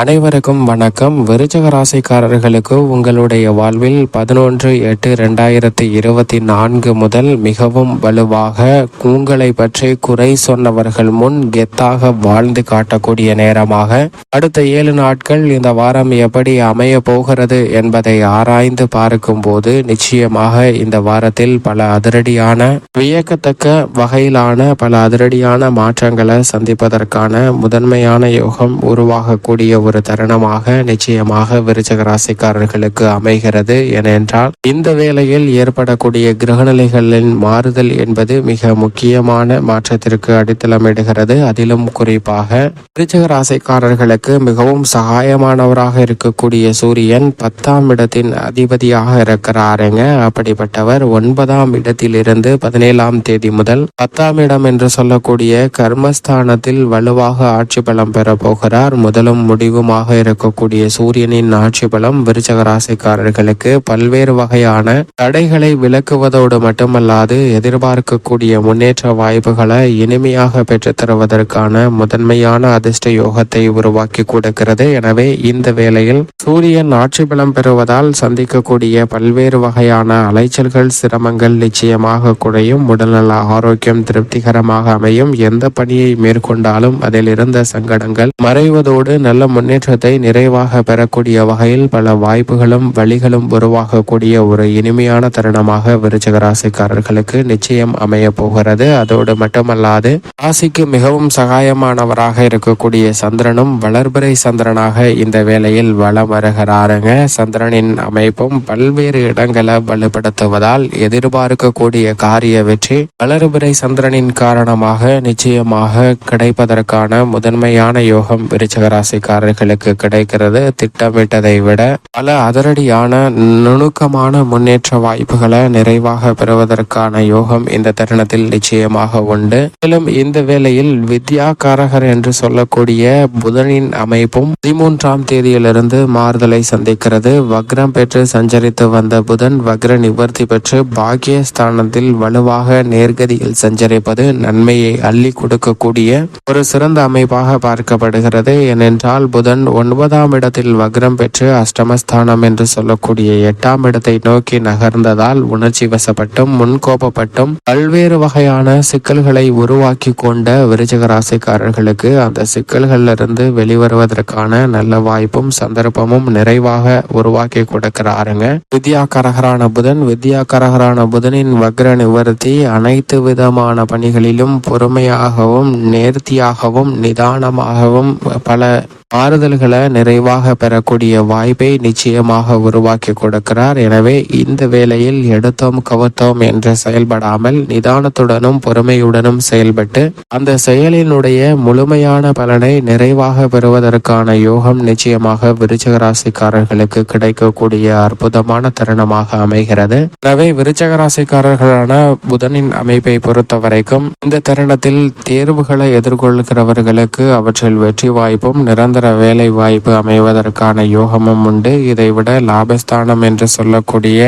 அனைவருக்கும் வணக்கம். விருச்சிக ராசிக்காரர்களுக்கு உங்களுடைய வாழ்வில் 11/8/2024 முதல் மிகவும் வலுவாக உங்களை பற்றி குறை சொன்னவர்கள் முன் கெத்தாக வாழ்ந்து காட்டக்கூடிய நேரமாக அடுத்த 7 நாட்கள் இந்த வாரம் எப்படி அமைய போகிறது என்பதை ஆராய்ந்து பார்க்கும் போது நிச்சயமாக இந்த வாரத்தில் பல அதிரடியான வியக்கத்தக்க வகையிலான பல அதிரடியான மாற்றங்களை சந்திப்பதற்கான முதன்மையான யோகம் உருவாகக்கூடிய ஒரு தருணமாக நிச்சயமாக விருச்சிக ராசிக்காரர்களுக்கு அமைகிறது. ஏனென்றால் இந்த வேளையில் ஏற்படக்கூடிய கிரகநிலைகளின் மாறுதல் என்பது மிக முக்கியமான மாற்றத்திற்கு அடித்தளமிடுகிறது. அதிலும் குறிப்பாக விருச்சிக ராசிக்காரர்களுக்கு மிகவும் சகாயமானவராக இருக்கக்கூடிய சூரியன் 10ஆம் இடத்தின் அதிபதியாக இருக்கிறாருங்க. அப்படிப்பட்டவர் 9ஆம் இடத்திலிருந்து 17ஆம் தேதி முதல் 10ஆம் இடம் என்று சொல்லக்கூடிய கர்மஸ்தானத்தில் வலுவாக ஆட்சி பலம் பெற போகிறார். முதலும் முடிவுமாக இருக்கக்கூடிய சூரியனின் ஆட்சி பலம் விருச்சிக ராசிக்காரர்களுக்கு பல்வேறு வகையான தடைகளை விலக்குவதோடு மட்டுமல்லாது எதிர்பார்க்கக்கூடிய முன்னேற்ற வாய்ப்புகளை இனிமையாக பெற்றுத் தருவதற்கான முதன்மையான அதிர்ஷ்ட யோகத்தை உருவாக்கி கொடுக்கிறது. எனவே இந்த வேளையில் சூரியன் ஆட்சி பலம் பெறுவதால் சந்திக்கக்கூடிய பல்வேறு வகையான அலைச்சல்கள் சிரமங்கள் நிச்சயமாக குறையும். உடல்நல ஆரோக்கியம் திருப்திகரமாக அமையும். எந்த பணியை மேற்கொண்டாலும் அதில் இருந்த சங்கடங்கள் மறைவதோடு நல்ல முன்னேற்றத்தை நிறைவாக பெறக்கூடிய வகையில் பல வாய்ப்புகளும் வழிகளும் உருவாகக்கூடிய ஒரு இனிமையான தருணமாக விருச்சிக ராசிக்காரர்களுக்கு நிச்சயம் அமைய போகிறது. அதோடு மட்டுமல்லாது ராசிக்கு மிகவும் சகாயமானவராக இருக்கக்கூடிய சந்திரனும் வளர்பிறை சந்திரனாக இந்த வேளையில் வலம் வருகிறாருங்க. சந்திரனின் அமைப்பும் பல்வேறு இடங்களை வலுப்படுத்துவதால் எதிர்பார்க்கக்கூடிய காரிய வெற்றி வளர்பிறை சந்திரனின் காரணமாக நிச்சயமாக கிடைப்பதற்கான முதன்மையான யோகம் விருச்சிக ராசிக்காரர்களுக்கு கிடைக்கிறது. திட்டமிட்டதை விட பல அதிரடியான நுணுக்கமான முன்னேற்ற வாய்ப்புகளை நிறைவாக பெறுவதற்கான யோகம் இந்த தருணத்தில் நிச்சயமாக உண்டு. மேலும் இந்த வேளையில் வித்யாகாரகர் என்று சொல்லக்கூடிய புதனின் அமைப்பும் 13ஆம் தேதியிலிருந்து மாறுதலை சந்திக்கிறது. வக்ரம் பெற்று சஞ்சரித்து வந்த புதன் வக்ர நிவர்த்தி பெற்று பாக்கியஸ்தானத்தில் வலுவாக நேர்கதியில் சஞ்சரிப்பது நன்மையை அள்ளி கொடுக்கக்கூடிய ஒரு சிறந்த அமைப்பாக பார்க்கப்படுகிறது. ஏனென்றால் புதன் 9ஆம் இடத்தில் வக்ரம் பெற்று அஷ்டமஸ்தானம் என்று சொல்லக்கூடிய 8ஆம் இடத்தை நோக்கி நகர்ந்ததால் உணர்ச்சி வசப்பட்டும் முன்கோபப்பட்டும் பல்வேறு வகையான சிக்கல்களை உருவாக்கி கொண்ட விருச்சிக ராசிக்காரர்களுக்கு அந்த சிக்கல்களிலிருந்து வெளிவருவதற்கான நல்ல வாய்ப்பும் சந்தர்ப்பமும் நிறைவாக உருவாக்கி கொடுக்கிறாருங்க. வித்யாகாரகரான புதனின் வக்ர நிவர்த்தி அனைத்து விதமான பணிகளிலும் பொறுமையாகவும் நேர்த்தியாகவும் நிதானமாகவும் பல மாறுதல்களை நிறைவாக பெறக்கூடிய வாய்ப்பை நிச்சயமாக உருவாக்கி கொடுக்கிறார். எனவே இந்த வேளையில் எடுத்தோம் கவர்த்தோம் என்று செயல்படாமல் நிதானத்துடனும் பொறுமையுடனும் செயல்பட்டு அந்த செயலினுடைய முழுமையான பலனை நிறைவாக பெறுவதற்கான யோகம் நிச்சயமாக விருச்சிக ராசிக்காரர்களுக்கு கிடைக்கக்கூடிய அற்புதமான தருணமாக அமைகிறது. எனவே விருச்சிக ராசிக்காரர்களான புதனின் அமைப்பை பொறுத்த வரைக்கும் இந்த தருணத்தில் தேர்வுகளை எதிர்கொள்கிறவர்களுக்கு அவற்றில் வெற்றி வாய்ப்பும் நிரந்தர வேலை வாய்ப்பு அமைவதற்கான யோகமும் உண்டு. இதைவிட லாபஸ்தானம் என்று சொல்லக்கூடிய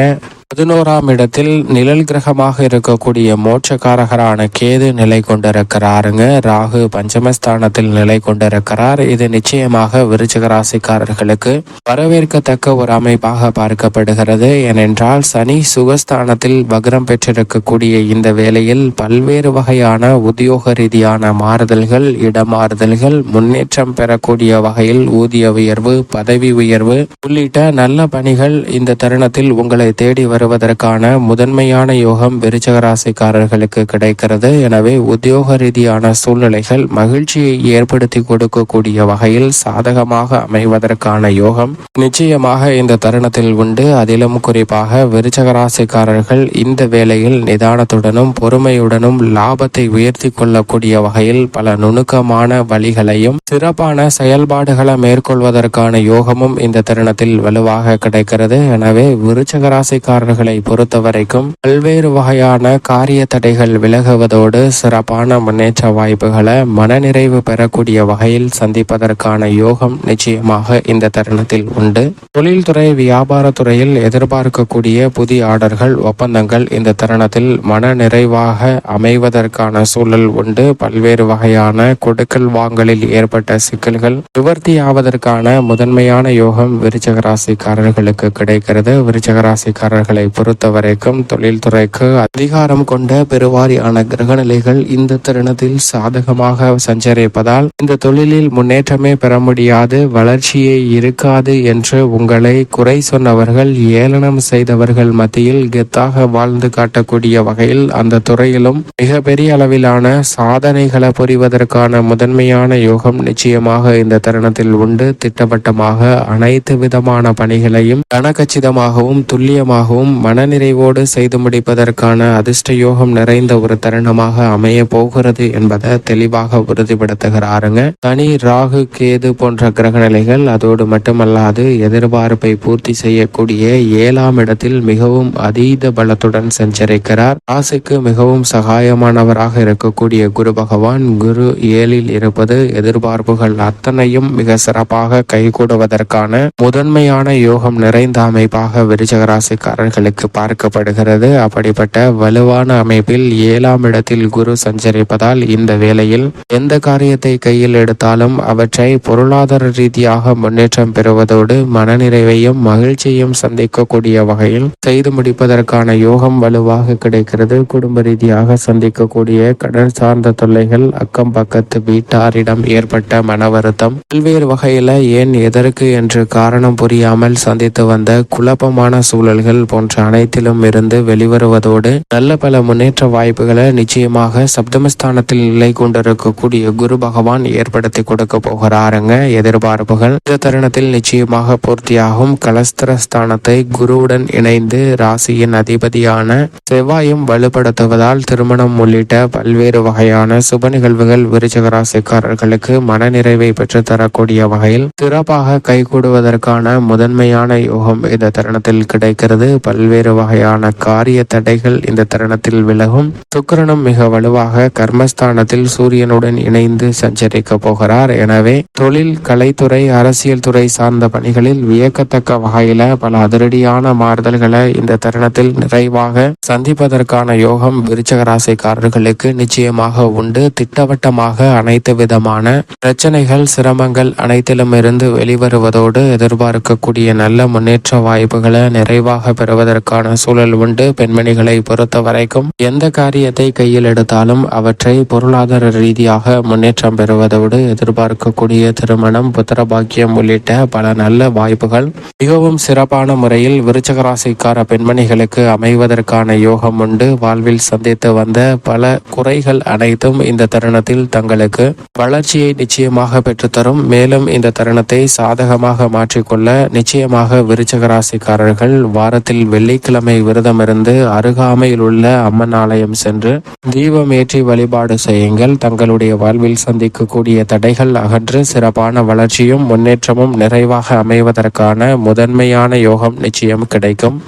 11ஆம் இடத்தில் நிழல் கிரகமாக இருக்கக்கூடிய மோட்சக்காரகரான கேது நிலை கொண்டிருக்கிறாருங்க. ராகு பஞ்சமஸ்தானத்தில் நிலை கொண்டிருக்கிறார். இது நிச்சயமாக விருச்சிக ராசிக்காரர்களுக்கு வரவேற்கத்தக்க ஒரு அமைப்பாக பார்க்கப்படுகிறது. ஏனென்றால் சனி சுகஸ்தானத்தில் வக்ரம் பெற்றிருக்கக்கூடிய இந்த வேளையில் பல்வேறு வகையான உத்தியோக ரீதியான மாறுதல்கள் இடமாறுதல்கள் முன்னேற்றம் பெறக்கூடிய வகையில் ஊதிய உயர்வு பதவி உயர்வு உள்ளிட்ட நல்ல பணிகள் இந்த தருணத்தில் உங்களை தேடி வருவதற்கான முதன்மையான யோகம் விருச்சிக ராசிக்காரர்களுக்கு கிடைக்கிறது. எனவே உத்தியோக ரீதியான சூழ்நிலைகள் மகிழ்ச்சியை ஏற்படுத்தி கொடுக்கக்கூடிய வகையில் சாதகமாக அமைவதற்கான யோகம் நிச்சயமாக இந்த தருணத்தில் உண்டு. அதிலும் குறிப்பாக விருச்சிக ராசிக்காரர்கள் இந்த வேளையில் நிதானத்துடனும் பொறுமையுடனும் லாபத்தை உயர்த்தி கொள்ளக்கூடிய வகையில் பல நுணுக்கமான வழிகளையும் சிறப்பான செயல்பாடுகளை மேற்கொள்வதற்கான யோகமும் இந்த தருணத்தில் வலுவாக கிடைக்கிறது. எனவே விருச்சிக ராசிக்காரர்கள் ராசிக்காரர்களை பொறுத்தவரைக்கும் பல்வேறு வகையான காரிய தடைகள் விலகுவதோடு சிறப்பான முன்னேற்ற வாய்ப்புகளை மனநிறைவு பெறக்கூடிய வகையில் சந்திப்பதற்கான யோகம் நிச்சயமாக இந்த தருணத்தில் உண்டு. தொழில்துறை வியாபாரத்துறையில் எதிர்பார்க்கக்கூடிய புதிய ஆர்டர்கள் ஒப்பந்தங்கள் இந்த தருணத்தில் மன நிறைவாக அமைவதற்கான சூழல் உண்டு. பல்வேறு வகையான கொடுக்கல் வாங்கலில் ஏற்பட்ட சிக்கல்கள் நிவர்த்தியாவதற்கான முதன்மையான யோகம் விருச்சிக ராசிக்காரர்களுக்கு கிடைக்கிறது. விருச்சிக ராசிக்காரர்களை பொறுத்தவரைக்கும் தொழில்துறைக்கு அதிகாரம் கொண்ட பெருவாரியான கிரகநிலைகள் இந்த தருணத்தில் சாதகமாக சஞ்சரிப்பதால் இந்த தொழிலில் முன்னேற்றமே பெற முடியாது, வளர்ச்சியே இருக்காது என்று உங்களை குறை சொன்னவர்கள், ஏளனம் செய்தவர்கள் மத்தியில் கெத்தாக வாழ்ந்து காட்டக்கூடிய வகையில் அந்த துறையிலும் மிகப்பெரிய அளவிலான சாதனைகளை புரிவதற்கான முதன்மையான யோகம் நிச்சயமாக இந்த தருணத்தில் உண்டு. திட்டவட்டமாக அனைத்து விதமான பணிகளையும் கனகச்சிதமாகவும் துல்லியமாகவும் மனநிறைவோடு செய்து முடிப்பதற்கான அதிர்ஷ்ட யோகம் நிறைந்த ஒரு தருணமாக அமைய போகிறது என்பதை தெளிவாக உறுதிப்படுத்துகிறாருங்க. தனி ராகு கேது போன்ற கிரகநிலைகள் அதோடு மட்டுமல்லாது எதிர்பார்ப்பை பூர்த்தி செய்யக்கூடிய 7ஆம் இடத்தில் மிகவும் அதீத பலத்துடன் சஞ்சரிக்கிறார். ராசிக்கு மிகவும் சகாயமானவராக இருக்கக்கூடிய குரு பகவான் குரு 7ல் இருப்பது எதிர்பார்ப்புகள் அத்தனையும் மிக சிறப்பாக கைகூடுவதற்கான முதன்மையான யோகம் நிறைந்த அமைப்பாக விருச்சிக ராசிக்காரர்களுக்கு பார்க்கப்படுகிறது. அப்படிப்பட்ட வலுவான அமைப்பில் 7ஆம் இடத்தில் குரு சஞ்சரிப்பதால் இந்த வேளையில் எந்த காரியத்தை கையில் எடுத்தாலும் அவற்றை பொருளாதார ரீதியாக முன்னேற்றம் பெறுவதோடு மனநிறைவையும் மகிழ்ச்சியும் சந்திக்கக்கூடிய வகையில் செய்து முடிப்பதற்கான யோகம் வலுவாக கிடைக்கிறது. குடும்ப ரீதியாக சந்திக்கக்கூடிய கடன் சார்ந்த தொல்லைகள், அக்கம் பக்கத்து வீட்டாரிடம் ஏற்பட்ட மன வருத்தம், பல்வேறு வகையில ஏன் எதற்கு என்று காரணம் புரியாமல் சந்தித்து வந்த குழப்பமான சூழல்கள் போன்ற அனைத்திலும் இருந்து வெளிவருவதோடு நல்ல பல முன்னேற்ற வாய்ப்புகளை நிச்சயமாக சப்தமஸ்தானத்தில் நிலை கொண்டிருக்கக்கூடிய குரு பகவான் ஏற்படுத்தி கொடுக்க போகிறாருங்க. எதிர்பார்ப்புகள் இந்த தருணத்தில் நிச்சயமாக பூர்த்தியாகும். கலஸ்திரஸ்தானத்தை குருவுடன் இணைந்து ராசியின் அதிபதியான செவ்வாயும் வலுப்படுத்துவதால் திருமணம் உள்ளிட்ட பல்வேறு வகையான சுப நிகழ்வுகள் விருச்சிக ராசிக்காரர்களுக்கு மனநிறைவை பெற்று தரக்கூடிய வகையில் சிறப்பாக கைகூடுவதற்கான முதன்மையான யோகம் இந்த தருணத்தில் கிடைக்கிறது. பல்வேறு வகையான காரிய தடைகள் இந்த தருணத்தில் விலகும். சுக்கிரனும் மிக வலுவாக கர்மஸ்தானத்தில் சூரியனுடன் இணைந்து சஞ்சரிக்க போகிறார். எனவே தொழில், கலைத்துறை, அரசியல் துறை சார்ந்த பணிகளில் வியக்கத்தக்க வகையில பல அதிரடியான மாறுதல்களை இந்த தருணத்தில் நிறைவாக சந்திப்பதற்கான யோகம் விருச்சிக ராசிக்காரர்களுக்கு நிச்சயமாக உண்டு. திட்டவட்டமாக அனைத்து விதமான பிரச்சனைகள், சிரமங்கள் அனைத்திலும் இருந்து வெளிவருவதோடு எதிர்பார்க்கக்கூடிய நல்ல முன்னேற்ற வாய்ப்புகளை நிறைவாக பெறுவதற்கான சூழல் உண்டு. பெண்மணிகளை பொறுத்த வரைக்கும் எந்த காரியத்தை கையில் எடுத்தாலும் அவற்றை பொருளாதார ரீதியாக முன்னேற்றம் பெறுவதோடு எதிர்பார்க்கக்கூடிய திருமணம், புத்திர பாக்கியம் உள்ளிட்ட பல நல்ல வாய்ப்புகள் மிகவும் சிறப்பான முறையில் விருச்சிக ராசிக்கார பெண்மணிகளுக்கு அமைவதற்கான யோகம் உண்டு. வாழ்வில் சந்தித்து வந்த பல குறைகள் அனைத்தும் இந்த தருணத்தில் தங்களுக்கு வளர்ச்சியை நிச்சயமாக பெற்றுத்தரும். மேலும் இந்த தருணத்தை சாதகமாக மாற்றிக்கொள்ள நிச்சயமாக விருச்சிக ராசிக்காரர்கள் வாரத்தில் வெள்ளிக்கிழமை விரதம் இருந்து அருகாமையில் உள்ள அம்மன் ஆலயம் சென்று தீபம் ஏற்றி வழிபாடு செய்யுங்கள். தங்களுடைய வாழ்வில் சந்திக்கக்கூடிய தடைகள் அகன்று சிறப்பான வளர்ச்சியும் முன்னேற்றமும் நிறைவாக அமைவதற்கான முதன்மையான யோகம் நிச்சயம் கிடைக்கும்.